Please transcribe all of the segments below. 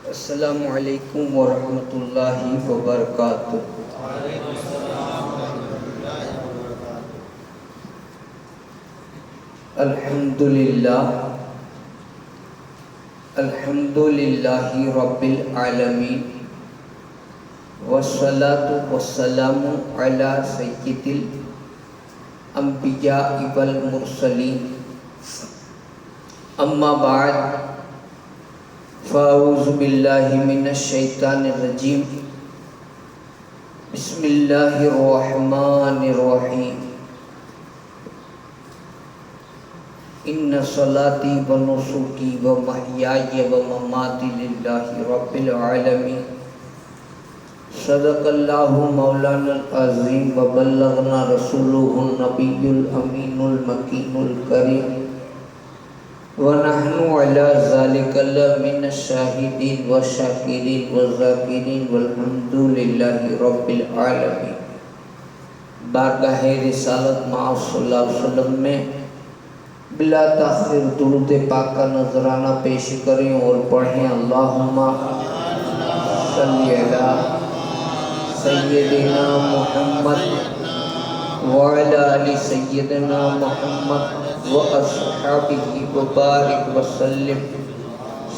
السلام علیکم ورحمۃ اللہ وبرکاتہ۔ الحمد للہ رب العالمین، والصلاة والسلام علی سید الانبیاء والمرسلین، اما بعد فاعوذ باللہ من الشیطان الرجیم، بسم اللہ الرحمن الرحیم۔ ان صلاتی و نسکی و محیای و مماتی للہ رب العالمین۔ صدق اللہ مولانا العظیم و بلغنا رسولہ النبی الامین المکین الکریم، وَنَحْنُ عَلَى ذَلِكَ لَمِنَ الشَّاهِدِينَ وَالشَّاكِرِينَ وَالذَّاكِرِينَ وَالْحَمْدُ لِلَّهِ رَبِّ الْعَالَمِينَ۔ بارگاہ رسالت مآب صلی اللہ علیہ وسلم میں بلا تاخیر درود پاک کا نذرانہ پیش کریں اور پڑھیں، اللہم صلی علی سیدنا محمد وعلی آل سیدنا محمد وَأَصْحَابِهِ وَبَارِكْ وَسَلِّمْ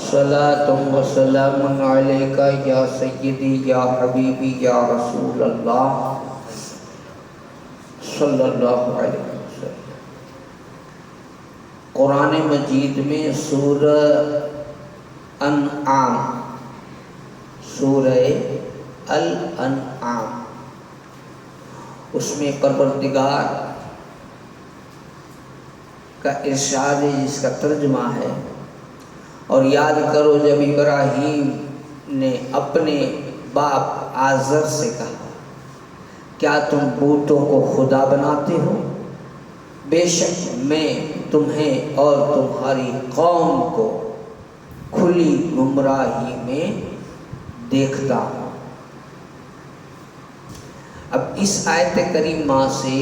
صلاة وسلام علیکہ یا سیدی یا حبیبی یا رسول اللہ صلی اللہ علیہ وسلم۔ قرآن مجید میں سورہ انعام، سورہ الانعام، اس میں پروردگار کا ارشاد ہے جس کا ترجمہ ہے، اور یاد کرو جب ابراہیم نے اپنے باپ آزر سے کہا کیا تم بتوں کو خدا بناتے ہو؟ بے شک میں تمہیں اور تمہاری قوم کو کھلی گمراہی میں دیکھتا ہوں۔ اب اس آیت کریمہ سے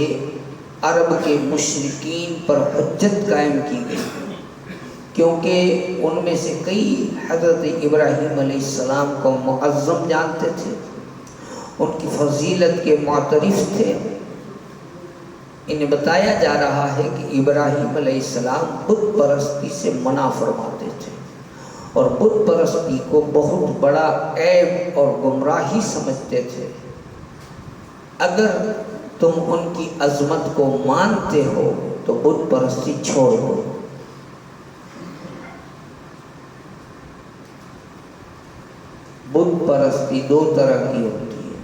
عرب کے مشرکین پر حجت قائم کی گئی، کیونکہ ان میں سے کئی حضرت ابراہیم علیہ السلام کو معظم جانتے تھے، ان کی فضیلت کے معترف تھے۔ انہیں بتایا جا رہا ہے کہ ابراہیم علیہ السلام بت پرستی سے منع فرماتے تھے اور بت پرستی کو بہت بڑا عیب اور گمراہی سمجھتے تھے۔ اگر تم ان کی عظمت کو مانتے ہو تو بت پرستی چھوڑ دو۔ بت پرستی دو طرح کی ہوتی ہے،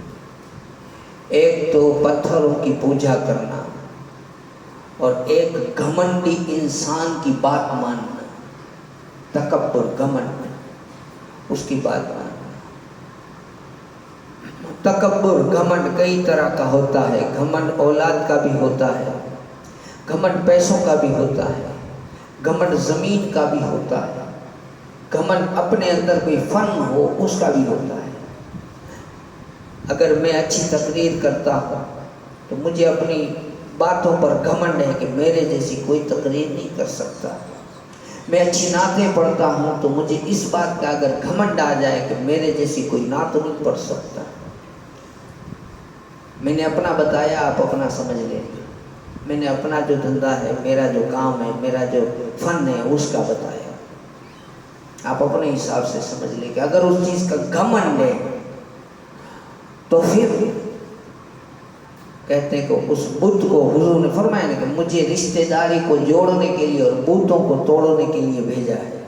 ایک تو پتھروں کی پوجا کرنا اور ایک گھمنڈی انسان کی بات ماننا، تکبر، گھمنڈ، اس کی بات ماننا۔ تکبر، گھمنڈ کئی طرح کا ہوتا ہے، گھمنڈ اولاد کا بھی ہوتا ہے، گھمنڈ پیسوں کا بھی ہوتا ہے، گھمنڈ زمین کا بھی ہوتا ہے، گھمنڈ اپنے اندر کوئی فن ہو اس کا بھی ہوتا ہے۔ اگر میں اچھی تقریر کرتا ہوں تو مجھے اپنی باتوں پر گھمنڈ ہے کہ میرے جیسی کوئی تقریر نہیں کر سکتا۔ میں اچھی نعتیں پڑھتا ہوں تو مجھے اس بات کا اگر گھمنڈ آ جائے کہ میرے جیسی کوئی نعت نہیں پڑھ سکتا۔ میں نے اپنا بتایا، آپ اپنا سمجھ لیں۔ میں نے اپنا جو دھندا ہے، میرا جو کام ہے، میرا جو فن ہے اس کا بتایا، آپ اپنے حساب سے سمجھ لیں کہ اگر اس چیز کا گھمنڈ ہے تو پھر کہتے ہیں کہ اس بت کو حضور نے فرمایا نا کہ مجھے رشتہ داری کو جوڑنے کے لیے اور بتوں کو توڑنے کے لیے بھیجا ہے،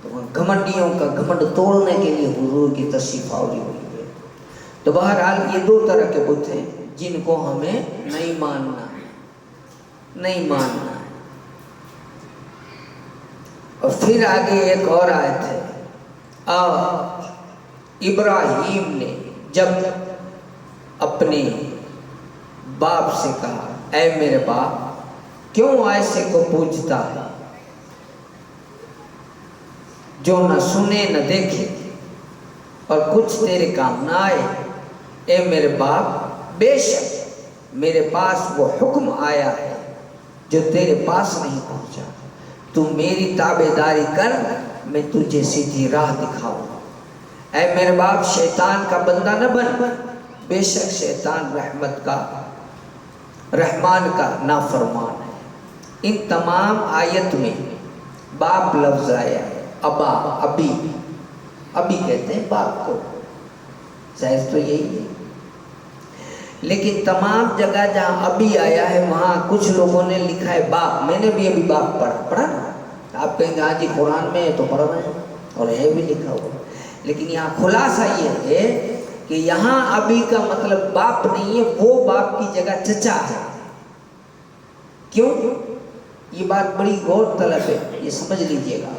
تو گھمنڈیوں کا گھمنڈ توڑنے کے لیے حضور کی تشریف آوری ہوئی ہے۔ تو بہرحال یہ دو طرح کے بت ہیں جن کو ہمیں نہیں ماننا ہے۔ اور پھر آگے ایک اور آیت ہے، ابراہیم نے جب اپنے باپ سے کہا اے میرے باپ کیوں ایسے کو پوجتا ہے جو نہ سنے نہ دیکھے اور کچھ تیرے کام نہ آئے؟ اے میرے باپ بے شک میرے پاس وہ حکم آیا ہے جو تیرے پاس نہیں پہنچا، تو میری تابعداری کر، میں تجھے سیدھی راہ دکھاؤں۔ اے میرے باپ شیطان کا بندہ نہ بن، بے شک شیطان رحمت کا، رحمان کا نافرمان ہے۔ ان تمام آیت میں باپ لفظ آیا ہے، ابا، ابی، ابی کہتے ہیں باپ کو، ظاہر تو یہی ہے، لیکن تمام جگہ جہاں ابھی آیا ہے وہاں کچھ لوگوں نے لکھا ہے باپ۔ میں نے بھی ابھی باپ پڑھا نا، آپ کہیں گے ہاں جی قرآن میں تو پڑھ رہے ہیں اور ہے بھی لکھا ہوا، لیکن یہاں خلاصہ یہ ہے کہ یہاں ابھی کا مطلب باپ نہیں ہے، وہ باپ کی جگہ چچا ہے۔ کیوں؟ یہ بات بڑی غور طلب ہے، یہ سمجھ لیجئے گا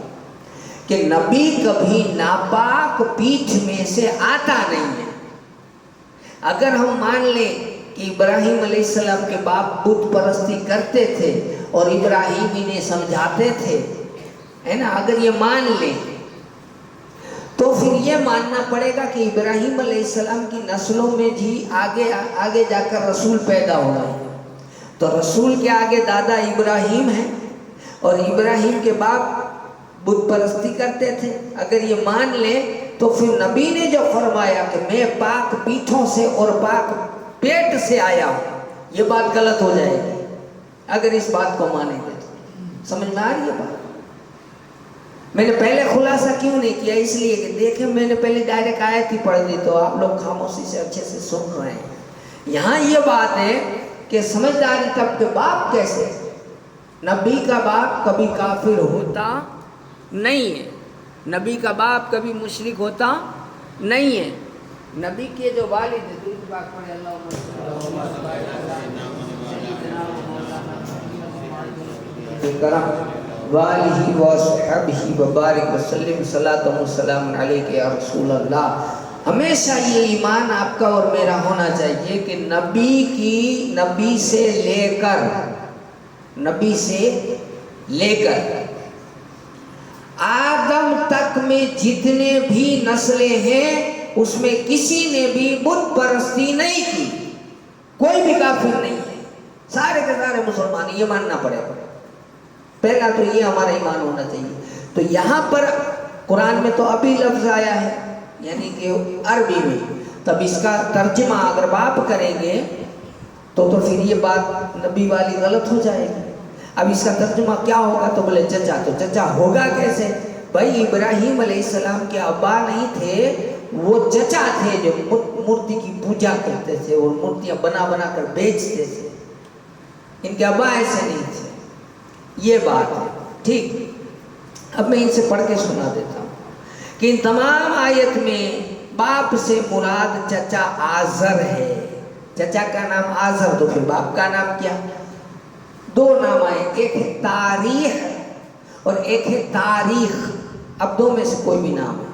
کہ نبی کبھی ناپاک پیٹھ میں سے آتا نہیں ہے۔ اگر ہم مان لیں کہ ابراہیم علیہ السلام کے باپ بت پرستی کرتے تھے اور ابراہیم انہیں سمجھاتے تھے، ہے نا، اگر یہ مان لیں تو پھر یہ ماننا پڑے گا کہ ابراہیم علیہ السلام کی نسلوں میں جی آگے جا کر رسول پیدا ہو رہے ہیں، تو رسول کے آگے دادا ابراہیم ہیں اور ابراہیم کے باپ بت پرستی کرتے تھے۔ اگر یہ مان لیں تو پھر نبی نے جو فرمایا کہ میں پاک پیٹھوں سے اور پاک پیٹ سے آیا ہوں، یہ بات غلط ہو جائے گی اگر اس بات کو مانیں گے تو۔ سمجھ میں آ رہی ہے بات؟ میں نے پہلے خلاصہ کیوں نہیں کیا؟ اس لیے کہ دیکھیں میں نے پہلے ڈائریکٹ آیت ہی پڑھ دی تو آپ لوگ خاموشی سے اچھے سے سن رہے ہیں۔ یہاں یہ بات ہے کہ سمجھداری تب کہ باپ کیسے، نبی کا باپ کبھی کافر ہوتا نہیں ہے، نبی کا باپ کبھی مشرک ہوتا نہیں ہے۔ نبی کے جو والد ہیں، درود پاک پڑھے اللہم وآلہ وصحبہ وبارک وسلم صلاۃ و سلام علیک یا رسول اللہ۔ ہمیشہ یہ ایمان آپ کا اور میرا ہونا چاہیے کہ نبی سے لے کر آدم تک میں جتنے بھی نسلیں ہیں اس میں کسی نے بھی بت پرستی نہیں کی، کوئی بھی کافر نہیں ہے، سارے کے سارے مسلمان، یہ ماننا پڑے گا۔ پہلا تو یہ ہمارا ایمان ہونا چاہیے۔ تو یہاں پر قرآن میں تو ابھی لفظ آیا ہے، یعنی کہ عربی میں، تب اس کا ترجمہ اگر باپ کریں گے تو پھر یہ بات نبی والی غلط ہو جائے گی۔ اب اس کا ترجمہ کیا ہوگا؟ تو بولے چچا، تو چچا ہوگا کیسے؟ بھائی ابراہیم علیہ السلام کے ابا نہیں تھے، وہ چچا تھے جو مورتی کی پوجا کرتے تھے اور مورتیاں بنا بنا کر بیچتے تھے، ان کے ابا ایسے نہیں تھے، یہ بات ہے۔ ٹھیک، اب میں ان سے پڑھ کے سنا دیتا ہوں کہ ان تمام آیت میں باپ سے مراد چچا آزر ہے۔ چچا کا نام آزر، تو پھر باپ کا نام کیا؟ دو نام آئے، ایک ہے تاریخ اور ایک ہے تاریخ، اب دو میں سے کوئی بھی نام ہے،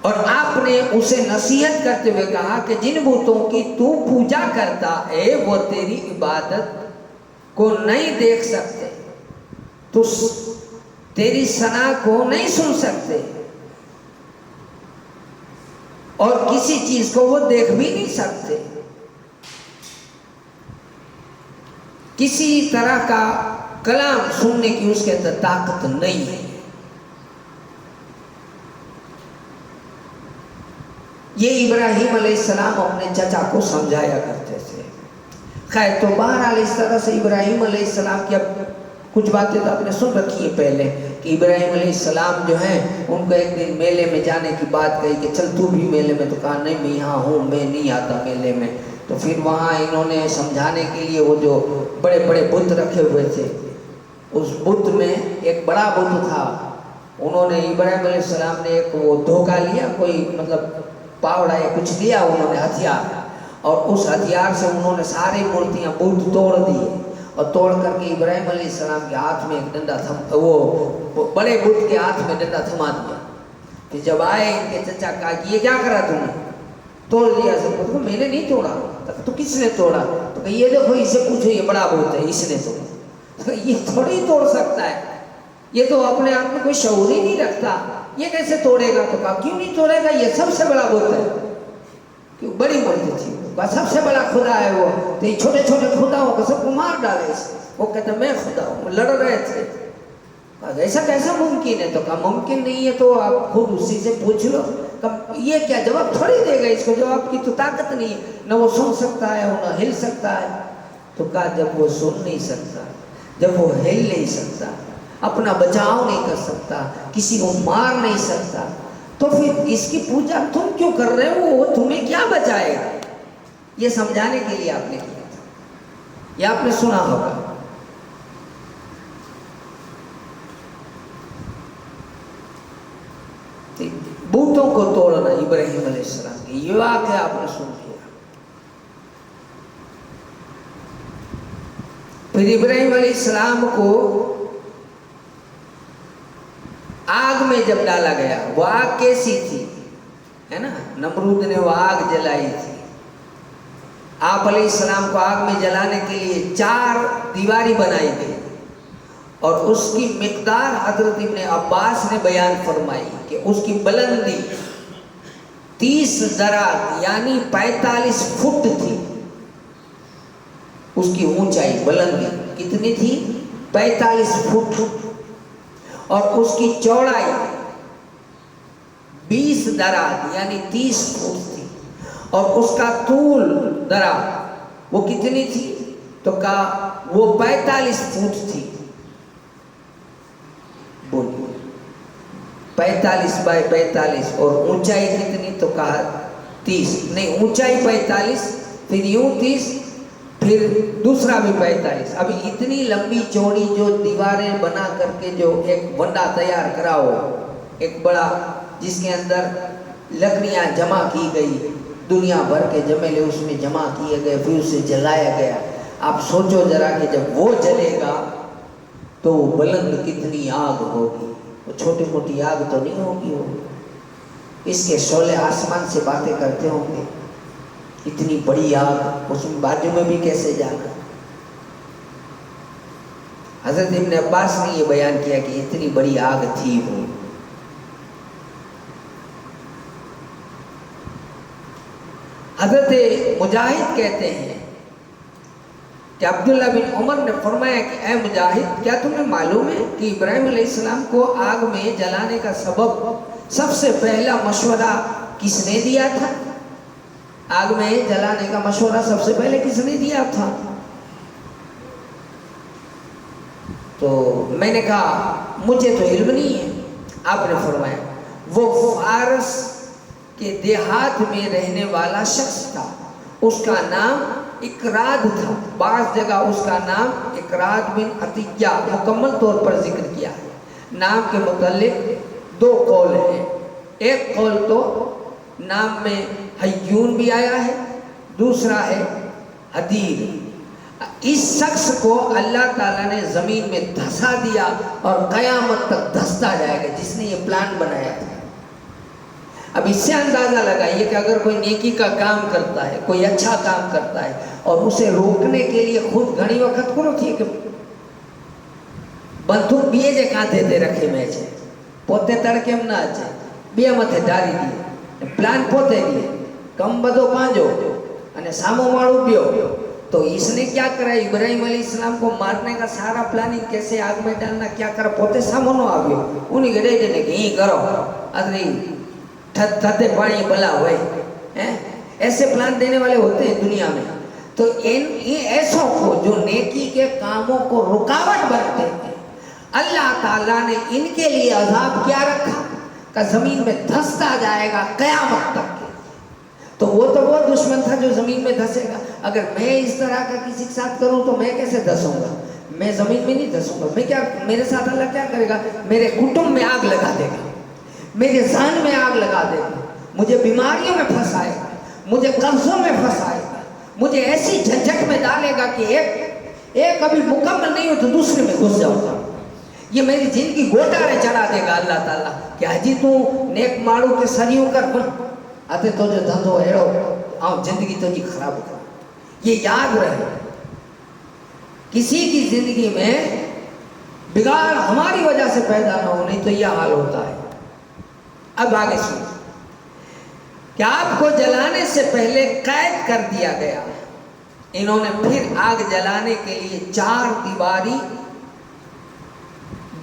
اور آپ نے اسے نصیحت کرتے ہوئے کہا کہ جن بتوں کی تو پوجا کرتا ہے وہ تیری عبادت کو نہیں دیکھ سکتے، تو تیری ثنا کو نہیں سن سکتے، اور کسی چیز کو وہ دیکھ بھی نہیں سکتے، کسی طرح کا کلام سننے کی اس کے اندر طاقت نہیں ہے۔ یہ ابراہیم علیہ السلام اپنے چچا کو سمجھایا کرتے تھے۔ خیر، تو بہرحال اس طرح سے ابراہیم علیہ السلام کی، اب کچھ باتیں تو آپ نے سن رکھی ہیں پہلے کہ ابراہیم علیہ السلام جو ہیں ان کو ایک دن میلے میں جانے کی بات کہی کہ چل تو بھی میلے میں، تو کہا نہیں میں یہاں ہوں، میں نہیں آتا میلے میں۔ تو پھر وہاں انہوں نے سمجھانے کے لیے وہ جو بڑے بڑے بت رکھے ہوئے تھے، اس بت میں ایک بڑا بت تھا، انہوں نے ابراہیم علیہ السلام نے ایک وہ دھوکہ لیا، کوئی مطلب پاوڑا یا کچھ لیا انہوں نے ہتھیار، اور اس ہتھیار سے انہوں نے ساری مورتیاں بت توڑ دی، اور توڑ کر کے ابراہیم علیہ السلام کے ہاتھ میں ایک ڈنڈا وہ بڑے بت کے ہاتھ میں ڈنڈا تھما دیا۔ پھر جب آئے ان کے چچا کہا کہ یہ کیا کرا تم نے؟ توڑ دیا سب کو۔ تو میں نے نہیں توڑا۔ تو کس نے توڑا؟ تو کہ یہ دیکھو اسے پوچھو، یہ بڑا بت ہے، اس نے توڑا۔ یہ تھوڑی توڑ سکتا ہے، یہ تو اپنے آپ میں کوئی شعور ہی نہیں رکھتا، یہ کیسے توڑے گا؟ تو کہا کیوں نہیں توڑے گا، یہ سب سے بڑا بت ہے، کیوں بڑی مورتی تھی، سب سے بڑا خدا ہے وہ، تو یہ چھوٹے چھوٹے خداؤں کو سب کو مار ڈالے۔ وہ کہتے میں خدا ہوں، لڑ رہے تھے، ایسا کیسا ممکن ہے؟ تو کہا ممکن نہیں ہے تو آپ خود اسی سے پوچھ لو. یہ کیا جواب تھوڑی دے گا، اس کو جواب کی تو طاقت نہیں ہے، نہ وہ سن سکتا ہے نہ ہل سکتا ہے. تو کہا جب وہ سن نہیں سکتا، جب وہ ہل نہیں سکتا، اپنا بچاؤ نہیں کر سکتا، کسی کو مار نہیں سکتا، تو پھر اس کی پوجا تم کیوں کر رہے ہو؟ وہ تمہیں کیا بچائے گا؟ یہ سمجھانے کے لیے آپ نے کیا تھا. یہ آپ نے سنا ہوگا. بتوں کو توڑنا ابراہیم علیہ السلام کی، یہ واقعہ آپ نے سن لیا. پھر ابراہیم علیہ السلام کو آگ میں جب ڈالا گیا، وہ آگ کیسی تھی ہے نا؟ نمرود نے وہ آگ جلائی تھی. آپ علیہ السلام کو آگ میں جلانے کے لیے 4 دیواری بنائی گئی، اور اس کی مقدار حضرت ابن عباس نے بیان فرمائی کہ اس کی بلندی 30 ذراع یعنی 45 فٹ تھی. اس کی اونچائی بلندی کتنی تھی؟ 45 فٹ. اور اس کی چوڑائی 20 ذراع یعنی 30 فٹ تھی. اور اس کا طول ذراع وہ کتنی تھی؟ تو کہا وہ 45 فٹ تھی. بولیے 45 بائی 45. اور اونچائی کتنی؟ تو کہا 30. نہیں، اونچائی 45، پھر یوں 30، پھر دوسرا بھی 45. ابھی اتنی لمبی چوڑی جو دیواریں بنا کر کے جو ایک ونڈا تیار کرا ہو، ایک بڑا، جس کے اندر لکڑیاں جمع کی گئی، دنیا بھر کے جمیلے اس میں جمع کیے گئے، پھر اسے جلایا گیا. آپ سوچو ذرا کہ جب وہ جلے گا تو بلند کتنی آگ ہوگی. وہ چھوٹی موٹی آگ تو نہیں ہوگی، وہ اس کے شعلے آسمان سے باتیں کرتے ہوں گے. اتنی بڑی آگ، اس میں بازو میں بھی کیسے جانا؟ حضرت ابن عباس نے یہ بیان کیا کہ اتنی بڑی آگ تھی وہ. حضرت مجاہد کہتے ہیں کہ عبداللہ بن عمر نے فرمایا کہ اے مجاہد، کیا تمہیں معلوم ہے کہ ابراہیم علیہ السلام کو آگ میں جلانے کا سبب، سب سے پہلا مشورہ کس نے دیا تھا؟ آگ میں جلانے کا مشورہ سب سے پہلے کس نے دیا تھا؟ تو میں نے کہا مجھے تو علم نہیں ہے. آپ نے فرمایا وہ فارس کے دیہات میں رہنے والا شخص تھا، اس کا نام اقراد تھا. بعض جگہ اس کا نام اقراد بن عطیہ مکمل طور پر ذکر کیا ہے. نام کے متعلق 2 قول ہیں. ایک قول تو نام میں حیون بھی آیا ہے، دوسرا ہے حدیر. اس شخص کو اللہ تعالیٰ نے زمین میں دھسا دیا اور قیامت تک دھستا جائے گا، جس نے یہ پلان بنایا تھا. اب اس سے اندازہ لگائیے کہ اگر کوئی نیکی کا کام کرتا ہے، کوئی اچھا کام کرتا ہے، اور اسے روکنے کے لیے خود گھنی وقت کو تھی کہ بندوق بیے جے کانتے تے رکھے میں چھے پوتے تڑکے ہم نہ اچھے بیے متے ڈاری دیے پلان پوتے دیے کم بدو پانجو انہیں سامو مارو بیو. تو اس نے کیا کرا؟ ابراہیم علیہ السلام کو مارنے کا سارا پلاننگ، کیسے آگ میں ڈالنا، کیا کرا، پوتے سامو نو آگیو. انہی گڑے جنے کہ ہی کرو ادری تھتے پانی بلا ہوئے. ایسے پلان دینے والے ہوتے ہیں دنیا میں. تو ان ایسوں کو جو نیکی کے کاموں کو رکاوٹ بنتے ہیں، اللہ تعالیٰ نے ان کے لیے عذاب کیا رکھا کہ زمین میں دھستا جائے گا قیامت تک. تو وہ دشمن تھا جو زمین میں دھسے گا. اگر میں اس طرح کا کسی کے ساتھ کروں تو میں کیسے دھسوں گا؟ میں زمین میں نہیں دھسوں گا. میں کیا، میرے ساتھ اللہ کیا کرے گا؟ میرے کٹم میں آگ لگا دے گا، میرے ذہن میں آگ لگا دے گا، مجھے بیماریوں میں پھنسائے گا، مجھے قرضوں میں پھنسائے گا، مجھے ایسی جھنجھٹ میں ڈالے گا کہ ایک ابھی مکمل نہیں ہو تو دوسرے میں گھس جاؤں گا. یہ میری زندگی گوٹارے چڑھا دے گا اللہ تعالیٰ کہ حجی تو نیک ماڑو کے سریوں کر بن آتے تو جو دھندو ایڑو آؤں زندگی تو جی خراب ہو. یہ یاد رہے، کسی کی زندگی میں بگاڑ ہماری وجہ سے پیدا نہ ہو، نہیں تو یہ حال ہوتا ہے. اب آگے سنیں کہ آپ کو جلانے سے پہلے قید کر دیا گیا. انہوں نے پھر آگ جلانے کے لیے 4 دیواری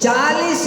40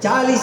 40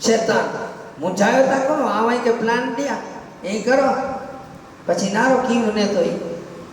શેતાન મુંજાયો તા કરો આવાય કે પ્લાન દિયા એ કરો પછી નારો કીયું ને તો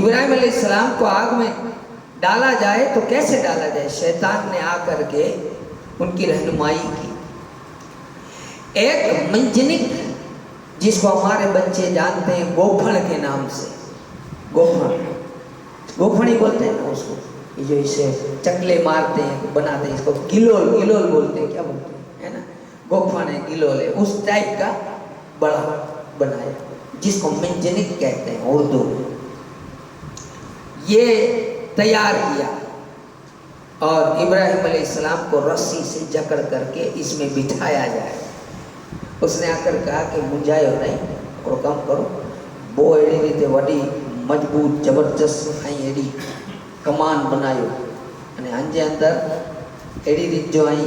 ابراہیم علیہ السلام کو آگ میں ڈالا جائے تو کیسے ڈالا جائے؟ شیطان نے آ کر کے ان کی رہنمائی کی. ایک منجنک جس کو ہمارے بچے جانتے ہیں گوپھڑ کے نام سے، گوپھڑ ہی بولتے ہیں نا اس کو، یہ جو اسے چکلے مارتے ہیں بناتے ہیں، اس کو گلول بولتے ہیں، کیا بولتے ہیں، ہے نا، گوپھڑ ہے گلول ہے، اس ٹائپ کا بڑا بنایا جس کو منجنک کہتے ہیں اردو میں. یہ تیار کیا اور ابراہیم علیہ السلام کو رسی سے جکڑ کر کے اس میں بٹھایا جائے. اس نے آ کر کہا کہ منجائے نہیں، کو کم کرو، وہ ایڑی ریتے وڈی مضبوط زبردست آئی ایڑی کمان بنایو અને અંજે અંદર એડી રીત જો આઈ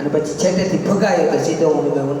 અને પછી છેટેથી ભગાયો તો સીધો હું મે વન